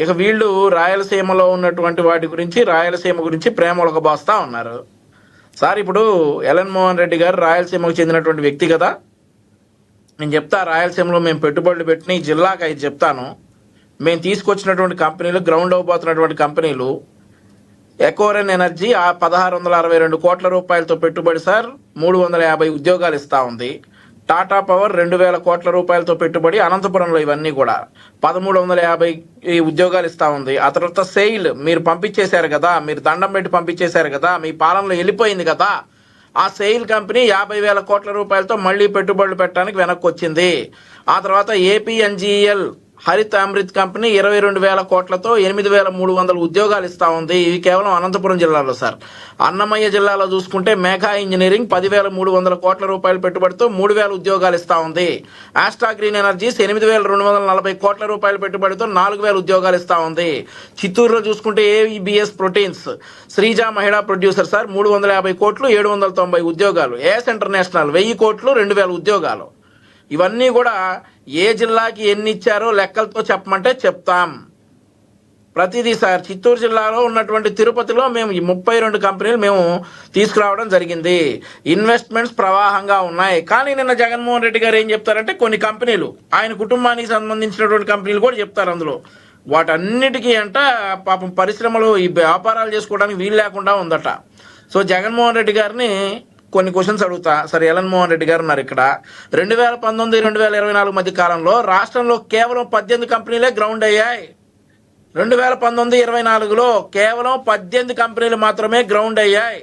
ఇక వీళ్ళు రాయలసీమలో ఉన్నటువంటి వాటి గురించి, రాయలసీమ గురించి ప్రేమ ఒలకబోస్తా ఉన్నారు. సార్ ఇప్పుడు జగన్మోహన్ రెడ్డి గారు రాయలసీమకు చెందినటువంటి వ్యక్తి కదా. నేను చెప్తా, రాయలసీమలో మేము పెట్టుబడులు పెట్టిన ఈ జిల్లాకు 5 చెప్తాను. మేము తీసుకొచ్చినటువంటి కంపెనీలు, గ్రౌండ్ అవ్వబోతున్నటువంటి కంపెనీలు, ఎకోరెన్ ఎనర్జీ 1662 కోట్ల రూపాయలతో పెట్టుబడి సార్, 350 ఉద్యోగాలు ఇస్తా ఉంది. టాటా పవర్ 2000 కోట్ల రూపాయలతో పెట్టుబడి అనంతపురంలో, ఇవన్నీ కూడా 1350 ఉద్యోగాలు ఇస్తా ఉంది. ఆ తర్వాత సెయిల్ మీరు పంపించేశారు కదా, మీరు దండం పెట్టి పంపించేశారు కదా, మీ పాలనలో వెళ్ళిపోయింది కదా, ఆ సెయిల్ కంపెనీ 50,000 కోట్ల రూపాయలతో మళ్ళీ పెట్టుబడులు పెట్టడానికి వెనక్కి వచ్చింది. ఆ తర్వాత ఏపీఎన్జీఎల్ హరిత్ అమృత్ కంపెనీ 22,000 కోట్లతో 8,300 ఉద్యోగాలు ఇస్తా ఉంది. ఇవి కేవలం అనంతపురం జిల్లాలో సార్. అన్నమయ్య జిల్లాలో చూసుకుంటే మేఘా ఇంజనీరింగ్ 10,300 కోట్ల రూపాయలు పెట్టుబడితో 3,000 ఉద్యోగాలు ఇస్తా ఉంది. ఆస్ట్రా గ్రీన్ ఎనర్జీస్ 8,240 కోట్ల రూపాయల పెట్టుబడితో 4,000 ఉద్యోగాలు ఇస్తా ఉంది. చిత్తూరులో చూసుకుంటే ఏవిబిఎస్ ప్రోటీన్స్ శ్రీజా మహిళా ప్రొడ్యూసర్ సార్ 350 కోట్లు 790 ఉద్యోగాలు. ఏఎస్ ఇంటర్నేషనల్ 1000 కోట్లు 2,000 ఉద్యోగాలు. ఇవన్నీ కూడా ఏ జిల్లాకి ఎన్ని ఇచ్చారో లెక్కలతో చెప్పమంటే చెప్తాం. ప్రతిదీ సార్. చిత్తూరు జిల్లాలో ఉన్నటువంటి తిరుపతిలో మేము ఈ 32 కంపెనీలు మేము తీసుకురావడం జరిగింది. ఇన్వెస్ట్మెంట్స్ ప్రవాహంగా ఉన్నాయి. కానీ నిన్న జగన్మోహన్ రెడ్డి గారు ఏం చెప్తారంటే, కొన్ని కంపెనీలు ఆయన కుటుంబానికి సంబంధించినటువంటి కంపెనీలు కూడా చెప్తారు అందులో. వాటన్నిటికీ అంట పాపం పరిశ్రమలు ఈ వ్యాపారాలు చేసుకోవడానికి వీలు లేకుండా ఉందట. సో జగన్మోహన్ రెడ్డి గారిని కొన్ని క్వశ్చన్స్ అడుగుతా. సరే, జగన్మోహన్ రెడ్డి గారు ఉన్నారు ఇక్కడ. 2019-2024 మధ్య కాలంలో రాష్ట్రంలో కేవలం 18 కంపెనీలే గ్రౌండ్ అయ్యాయి. 2019-24లో కేవలం 18 కంపెనీలు మాత్రమే గ్రౌండ్ అయ్యాయి.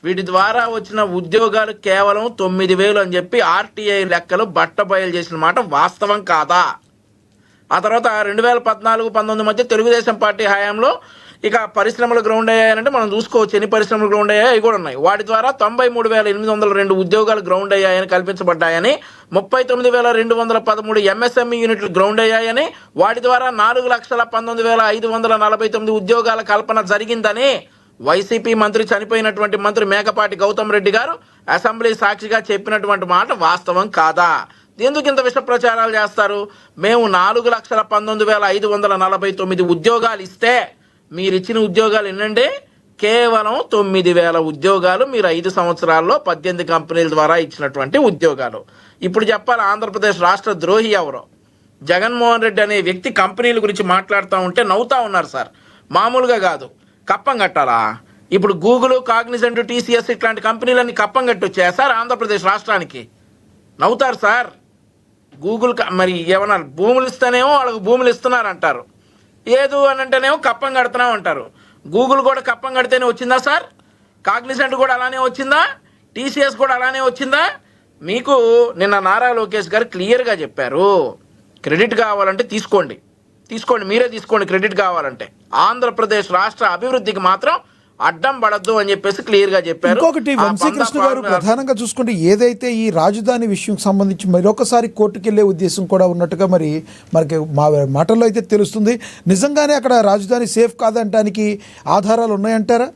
వీటి ద్వారా వచ్చిన ఉద్యోగాలు కేవలం 9,000 అని చెప్పి ఆర్టీఐ లెక్కలు బట్టబయలు చేసిన మాట వాస్తవం కాదా? ఆ తర్వాత 2014-19 మధ్య తెలుగుదేశం పార్టీ హయాంలో ఇక పరిశ్రమలు గ్రౌండ్ అయ్యాయంటే మనం చూసుకోవచ్చు ఎన్ని పరిశ్రమలు గ్రౌండ్ అయ్యాయి, అవి కూడా ఉన్నాయి. వాటి ద్వారా 93,802 ఉద్యోగాలు గ్రౌండ్ అయ్యాయని కల్పించబడ్డాయని, 39,213 ఎంఎస్ఎంఈ యూనిట్లు గ్రౌండ్ అయ్యాయని, వాటి ద్వారా 4,19,549 ఉద్యోగాల కల్పన జరిగిందని వైసీపీ మంత్రి, చనిపోయినటువంటి మంత్రి మేకపాటి గౌతమ్ రెడ్డి గారు అసెంబ్లీ సాక్షిగా చెప్పినటువంటి మాట వాస్తవం కాదా? ఎందుకు ఇంత విష ప్రచారాలు చేస్తారు? మేము 4,19,549 ఉద్యోగాలు ఇస్తే మీరు ఇచ్చిన ఉద్యోగాలు ఎన్నండి? కేవలం 9,000 ఉద్యోగాలు. మీరు 5 సంవత్సరాల్లో 18 కంపెనీల ద్వారా ఇచ్చినటువంటి ఉద్యోగాలు. ఇప్పుడు చెప్పాలి, ఆంధ్రప్రదేశ్ రాష్ట్ర ద్రోహి ఎవరో. జగన్మోహన్ రెడ్డి అనే వ్యక్తి కంపెనీల గురించి మాట్లాడుతూ ఉంటే నవ్వుతా ఉన్నారు సార్. మామూలుగా కాదు, కప్పం కట్టాలా? ఇప్పుడు గూగుల్, కాగ్నిజెంట్, టీసీఎస్ ఇట్లాంటి కంపెనీలన్నీ కప్పం కట్టొచ్చాయా సార్ ఆంధ్రప్రదేశ్ రాష్ట్రానికి? నవ్వుతారు సార్. గూగుల్ మరి ఏమన్నా భూములు ఇస్తేనేమో వాళ్ళకు భూములు ఇస్తున్నారంటారు, ఏదు అని అంటేనేమో కప్పం కడుతున్నాం అంటారు. గూగుల్ కూడా కప్పం కడితేనే వచ్చిందా సార్? కాగ్నిజెంట్ కూడా అలానే వచ్చిందా? టీసీఎస్ కూడా అలానే వచ్చిందా? మీకు నిన్న నారా లోకేష్ గారు క్లియర్గా చెప్పారు, క్రెడిట్ కావాలంటే తీసుకోండి, మీరే తీసుకోండి క్రెడిట్ కావాలంటే. ఆంధ్రప్రదేశ్ రాష్ట్ర అభివృద్ధికి మాత్రం అడ్డం పడద్దు అని చెప్పేసి క్లియర్ గా చెప్పారు. ఇంకొకటి, వంశీకృష్ణ గారు ప్రధానంగా చూసుకుంటే ఏదైతే ఈ రాజధాని విషయం సంబంధించి మరొకసారి కోర్టుకు వెళ్లే ఉద్దేశం కూడా ఉన్నట్టుగా మనకి మా మాటల్లో అయితే తెలుస్తుంది. నిజంగానే అక్కడ రాజధాని సేఫ్ కాదంటానికి ఆధారాలు ఉన్నాయంటారా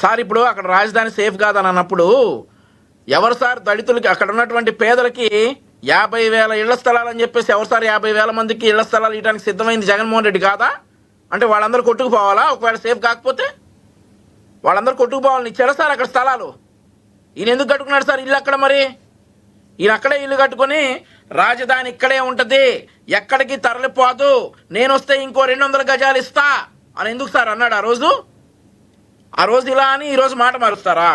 సార్? ఇప్పుడు అక్కడ రాజధాని సేఫ్ కాదని అన్నప్పుడు ఎవరు సార్? దళితులకి, అక్కడ ఉన్నటువంటి పేదలకి 50,000 ఇళ్ల స్థలాలని చెప్పేసి ఎవరు సార్ 50,000 మందికి ఇళ్ల స్థలాలు ఇవ్వడానికి సిద్ధమైంది? జగన్మోహన్ రెడ్డి కాదా? అంటే వాళ్ళందరూ కొట్టుకుపోవాలా? ఒకవేళ సేఫ్ కాకపోతే వాళ్ళందరూ కొట్టుకుపోవాలని ఇచ్చారా సార్ అక్కడ స్థలాలు? ఈయన ఎందుకు కట్టుకున్నాడు సార్ ఇల్లు అక్కడ? మరి ఈయన అక్కడే ఇల్లు కట్టుకొని రాజధాని ఇక్కడే ఉంటుంది, ఎక్కడికి తరలిపోదు, నేను వస్తే ఇంకో 200 గజాలు ఇస్తా అని ఎందుకు సార్ అన్నాడు ఆ రోజు ఇలా అని ఈరోజు మాట మారుస్తారా?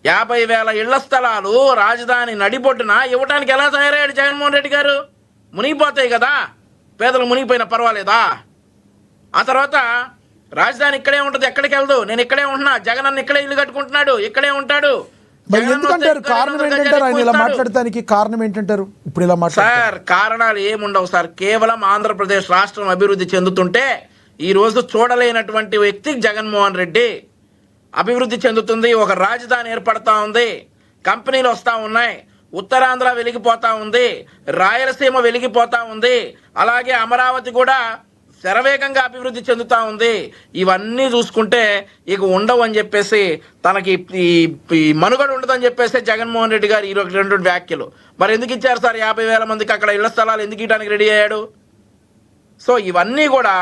50,000 ఇళ్ల స్థలాలు రాజధాని నడిబొడ్డున ఇవ్వడానికి ఎలా తయారయ్యాడు జగన్మోహన్ రెడ్డి గారు? మునిగిపోతాయి కదా, పేదలు మునిగిపోయినా పర్వాలేదా? ఆ తర్వాత రాజధాని ఇక్కడే ఉంటుంది, ఎక్కడికి వెళ్దు, నేను ఇక్కడే ఉంటున్నా, జగన్ అన్న ఇక్కడే ఇల్లు కట్టుకుంటున్నాడు, ఇక్కడే ఉంటాడు. సార్ కారణాలు ఏముండవు సార్. కేవలం ఆంధ్రప్రదేశ్ రాష్ట్రం అభివృద్ధి చెందుతుంటే ఈ రోజు చూడలేనటువంటి వ్యక్తి జగన్మోహన్ రెడ్డి. అభివృద్ధి చెందుతుంది, ఒక రాజధాని ఏర్పడతా ఉంది, కంపెనీలు వస్తూ ఉన్నాయి, ఉత్తరాంధ్ర వెలిగిపోతా ఉంది, రాయలసీమ వెలిగిపోతా ఉంది, అలాగే అమరావతి కూడా శరవేగంగా అభివృద్ధి చెందుతూ ఉంది. ఇవన్నీ చూసుకుంటే ఇక ఉండవు అని చెప్పేసి, తనకి ఈ మనుగడ ఉండదని చెప్పేసి జగన్మోహన్ రెడ్డి గారు ఈరోజు 2 వ్యాఖ్యలు. మరి ఎందుకు ఇచ్చారు సార్ 50,000 మందికి అక్కడ ఇళ్ల స్థలాలు? ఎందుకు ఇవ్వడానికి రెడీ అయ్యాడు? సో ఇవన్నీ కూడా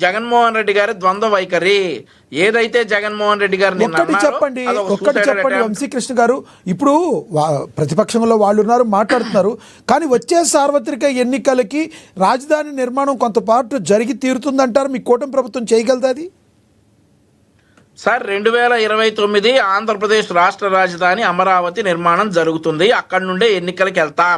జగన్మోహన్ రెడ్డి గారి ద్వంద్వ వైఖరి. ఏదైతే జగన్మోహన్ రెడ్డి గారు నిన్న ఒక్కటి అన్నారో చెప్పండి అదొక ఒక్కటి suicidal చెప్పండి attempt. వంశీకృష్ణ గారు, ఇప్పుడు ప్రతిపక్షంలో వాళ్ళు ఉన్నారు, మాట్లాడుతున్నారు, కానీ వచ్చే సార్వత్రిక ఎన్నికలకి రాజధాని నిర్మాణం కొంత పాటు జరిగి తీరుతుందంటారు. మీ కూటమి ప్రభుత్వం చేయగలదా అది? సార్ 2029 ఆంధ్రప్రదేశ్ రాష్ట్ర రాజధాని అమరావతి నిర్మాణం జరుగుతుంది. అక్కడి నుండే ఎన్నికలకు వెళ్తాం.